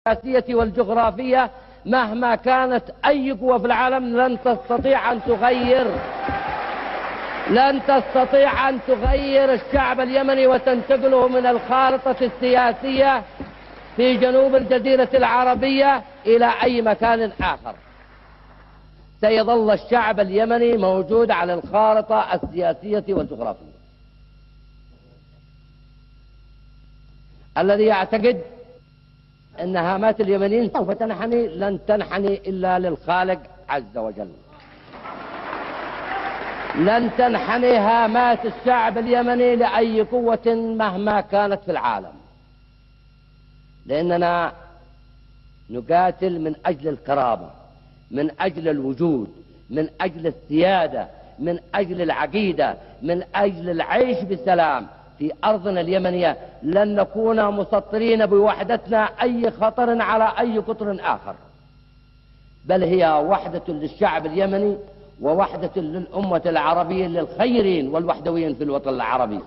السياسية والجغرافية مهما كانت أي قوة في العالم لن تستطيع أن تغير الشعب اليمني وتنتقله من الخارطة السياسية في جنوب الجزيرة العربية إلى أي مكان آخر. سيظل الشعب اليمني موجود على الخارطة السياسية والجغرافية. الذي يعتقد أن هامات اليمنيين سوف تنحني لن تنحني إلا للخالق عز وجل. لن تنحني هامات الشعب اليمني لأي قوة مهما كانت في العالم، لأننا نقاتل من أجل الكرامة، من أجل الوجود، من أجل السيادة، من أجل العقيدة، من أجل العيش بسلام في أرضنا اليمنية. لن نكون مسطرين بوحدتنا أي خطر على أي قطر آخر، بل هي وحدة للشعب اليمني ووحدة للأمة العربية للخيرين والوحدويين في الوطن العربي.